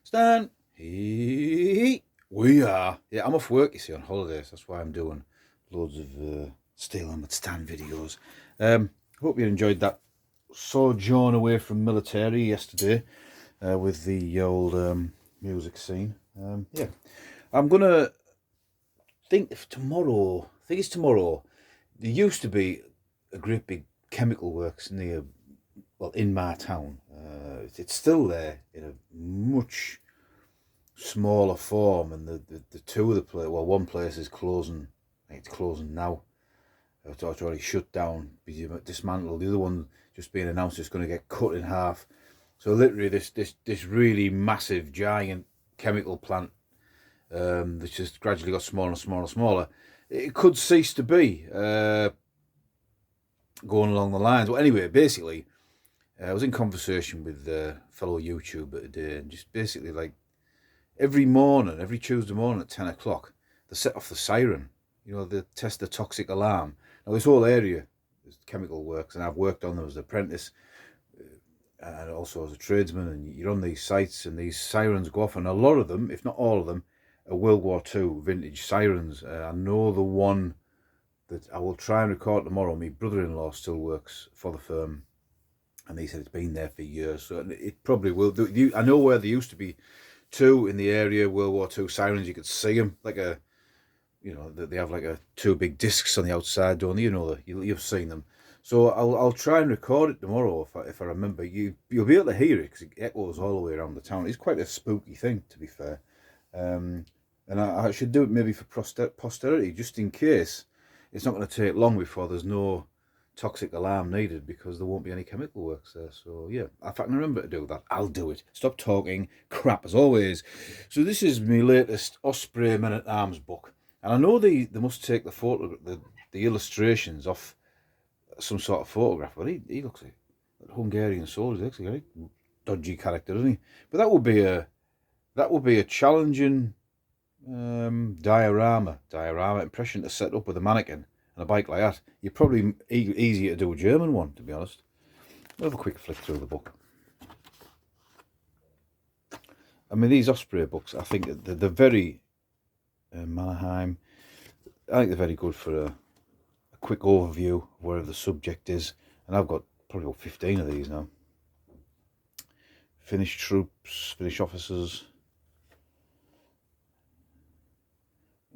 Stan, we are. Yeah, I'm off work, you see, on holidays. That's why I'm doing loads of Steel Helmet Stan videos. Hope you enjoyed that sojourn away from military yesterday with the old music scene. Yeah, I'm gonna think if tomorrow. I think it's tomorrow. There used to be a great big chemical works near, well, in my town. It's still there in a much smaller form, and the two of the place, well, one place is closing. I think it's closing now. It's already shut down, dismantled. The other one just being announced it's going to get cut in half. So literally, this really massive, giant chemical plant that's just gradually got smaller and smaller and smaller. It could cease to be going along the lines. Well, anyway, basically, I was in conversation with a fellow YouTuber today, and just basically like every morning, every Tuesday morning at 10 o'clock, they set off the siren. You know, they test the toxic alarm. Now, this whole area is chemical works, and I've worked on them as an apprentice and also as a tradesman. And you're on these sites, and these sirens go off, and a lot of them, if not all of them, are World War II vintage sirens. I know the one that I will try and record tomorrow. My brother-in-law still works for the firm, and he said it's been there for years, so it probably will. I know where there used to be two in the area, World War II sirens. You could see them like they have like two big discs on the outside, don't they? You know, you've seen them. So I'll try and record it tomorrow if I remember. You'll be able to hear it because it echoes all the way around the town. It's quite a spooky thing, to be fair. And I should do it maybe for posterity, just in case. It's not going to take long before there's no toxic alarm needed, because there won't be any chemical works there. So yeah, if I can remember to do that, I'll do it. Stop talking crap as always. So this is my latest Osprey Men-at-Arms book, and I know they must take the photo, the illustrations off some sort of photograph. But he looks like a Hungarian soldier. He looks like a very dodgy character, doesn't he? But that would be a challenging diorama impression to set up with a mannequin and a bike like that. You're probably easier to do a German one, to be honest. We'll have a quick flick through the book. I mean, these Osprey books, I think they're very Mannerheim. I think they're very good for a quick overview of wherever the subject is. And I've got probably about 15 of these now. Finnish troops, Finnish officers.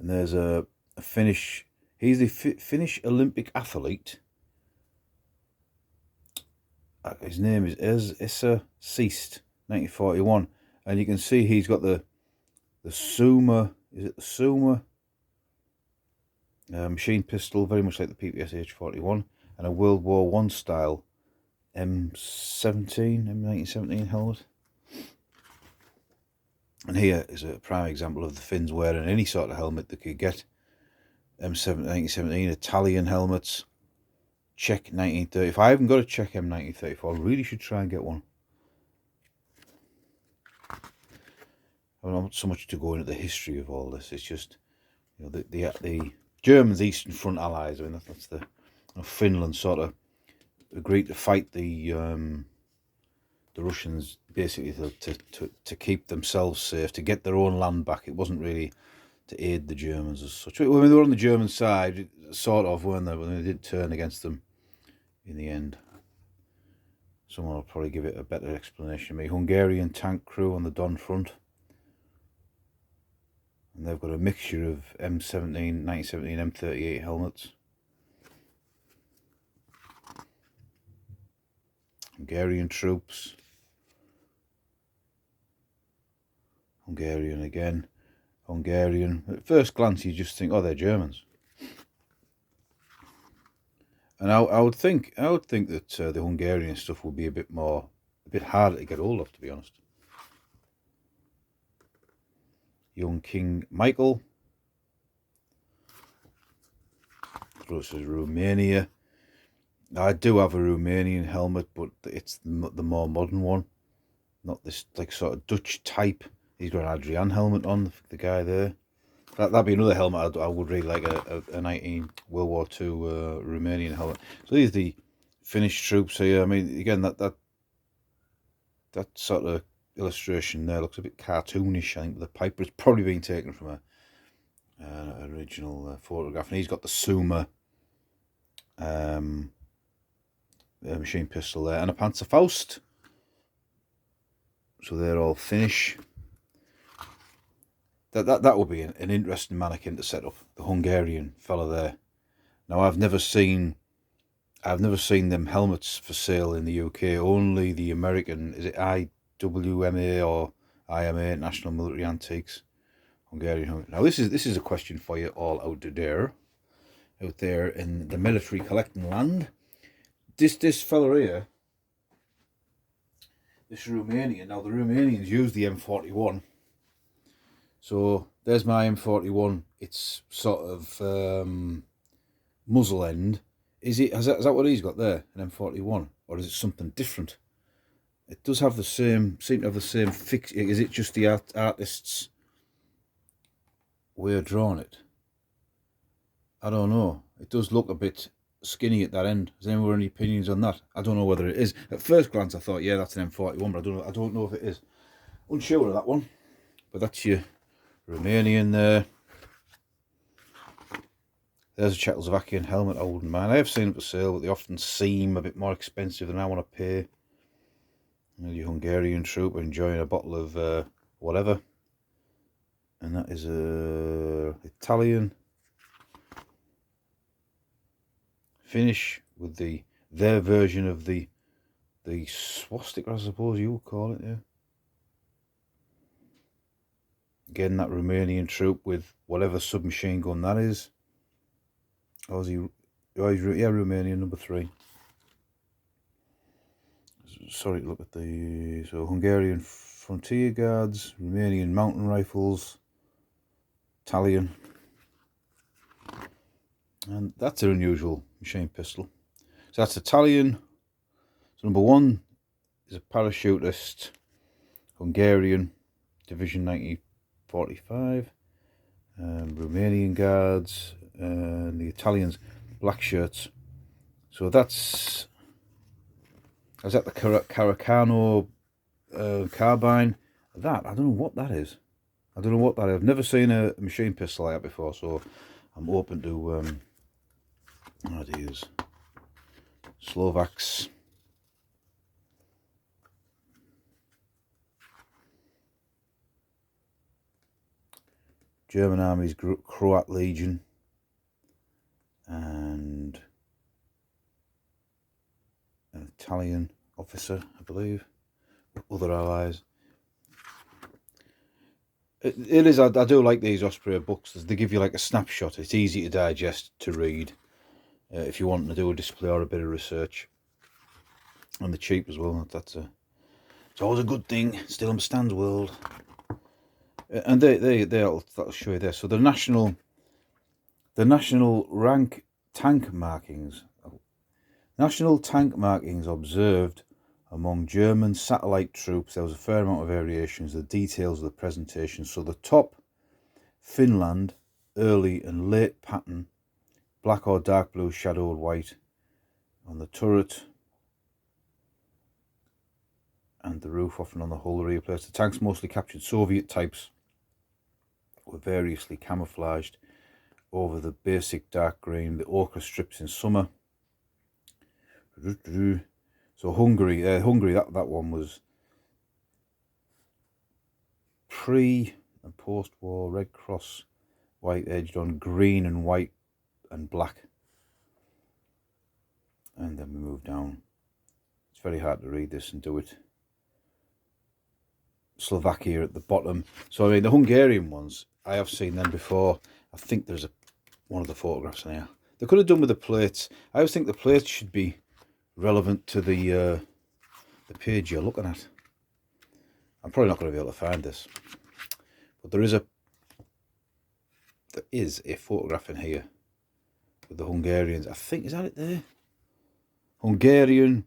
And there's a Finnish. He's the Finnish Olympic athlete. His name is Esa Seist, 1941, and you can see he's got the Suma. Is it the Suma? Machine pistol, very much like the PPS H41, and a World War I style M1917 helmet. And here is a prime example of the Finns wearing any sort of helmet they could get. M1917, Italian helmets, Czech 1935. I haven't got a Czech M1934. I really should try and get one. I don't want so much to go into the history of all this. It's just, you know, the Germans' Eastern Front allies. I mean, that's the Finland sort of agreed to fight the Russians basically to keep themselves safe, to get their own land back. It wasn't really to aid the Germans as such. I mean, they were on the German side, sort of, weren't they? But they did turn against them in the end. Someone will probably give it a better explanation than me. Hungarian tank crew on the Don front. And they've got a mixture of M17, 1917, M38 helmets. Hungarian troops. Hungarian again. Hungarian. At first glance, you just think, oh, they're Germans. And I would think that the Hungarian stuff would be a bit harder to get hold of, to be honest. Young King Michael. This is Romania. I do have a Romanian helmet, but it's the more modern one, not this like sort of Dutch type. He's got an Adrian helmet on, the guy there. That'd be another helmet I would really like, a 19 World War II Romanian helmet. So these are the Finnish troops here. I mean, again, that sort of illustration there looks a bit cartoonish, I think, with the pipe, but it's probably been taken from an original photograph. And he's got the Suma machine pistol there, and a Panzerfaust. So they're all Finnish. That would be an interesting mannequin to set up. The Hungarian fella there. Now I've never seen them helmets for sale in the UK. Only the American, is it IWMA or IMA, National Military Antiques, Hungarian helmet. Now this is a question for you all out there in the military collecting land. This fella here, this Romanian. Now the Romanians use the M41. So there's my M41. It's sort of muzzle end. Is that what he's got there, an M41, or is it something different? It does have the seem to have the same fix. Is it just the artist's way of drawing it? I don't know. It does look a bit skinny at that end. Has anyone any opinions on that? I don't know whether it is. At first glance, I thought, yeah, that's an M41, but I don't know if it is. Unsure of that one. But that's your Romanian there. There's a Czechoslovakian helmet I wouldn't mind. I have seen it for sale, but they often seem a bit more expensive than I want to pay. And your Hungarian trooper enjoying a bottle of whatever. And that is Italian. Finnish with their version of the swastika, I suppose you would call it, yeah. Again, that Romanian troop with whatever submachine gun that is. Aussie, yeah, Romanian number 3. Sorry, look at so Hungarian Frontier Guards, Romanian Mountain Rifles, Italian. And that's an unusual machine pistol. So that's Italian. So number 1 is a parachutist, Hungarian, Division 1945. Romanian Guards, and the Italians, black shirts. So that's the Caracano carbine. That, I don't know what that is. I've never seen a machine pistol like that before, so I'm open to ideas. Slovaks. German Army's Croat Legion. And an Italian officer, I believe. Other allies. It is, I do like these Osprey books. They give you like a snapshot. It's easy to digest, to read, if you want to do a display or a bit of research. And they're cheap as well. It's always a good thing. Still understands world. And that'll show you there. So the national rank tank markings. National tank markings observed among German satellite troops. There was a fair amount of variations. The details of the presentation. So the top, Finland, early and late pattern, black or dark blue shadowed white on the turret and the roof, often on the hull, the rear plates. The tanks mostly captured Soviet types were variously camouflaged over the basic dark green, the ochre strips in summer. So Hungary, that one was pre and post-war, Red Cross, white edged on green and white and black. And then we move down. It's very hard to read this and do it. Slovakia at the bottom. So I mean, the Hungarian ones, I have seen them before. I think there's one of the photographs in here. They could have done with the plates. I always think the plates should be relevant to the page you're looking at. I'm probably not going to be able to find this, but there is a photograph in here with the Hungarians. I think, is that it there? Hungarian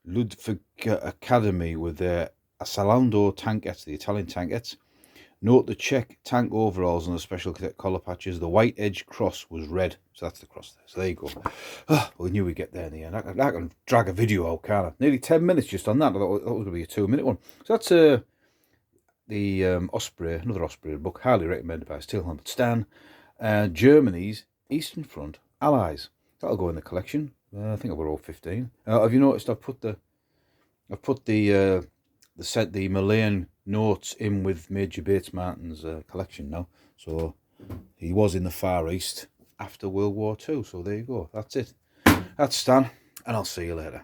Ludwig Academy with their Asalando tankettes, the Italian tankettes. Note the Czech tank overalls and the special collar patches. The white edge cross was red. So that's the cross there. So there you go. Oh, we knew we'd get there in the end. I can drag a video out, can't I? Nearly 10 minutes just on that. I thought it was going to be a 2-minute one. So that's the Osprey, another Osprey book, highly recommended by Steel Helmet Stan, Germany's Eastern Front Allies. That'll go in the collection. I think I've got all 15. Have you noticed I've put the Malayan notes in with Major Bates Martin's collection now. So he was in the Far East after World War II. So there you go. That's it. That's Stan, and I'll see you later.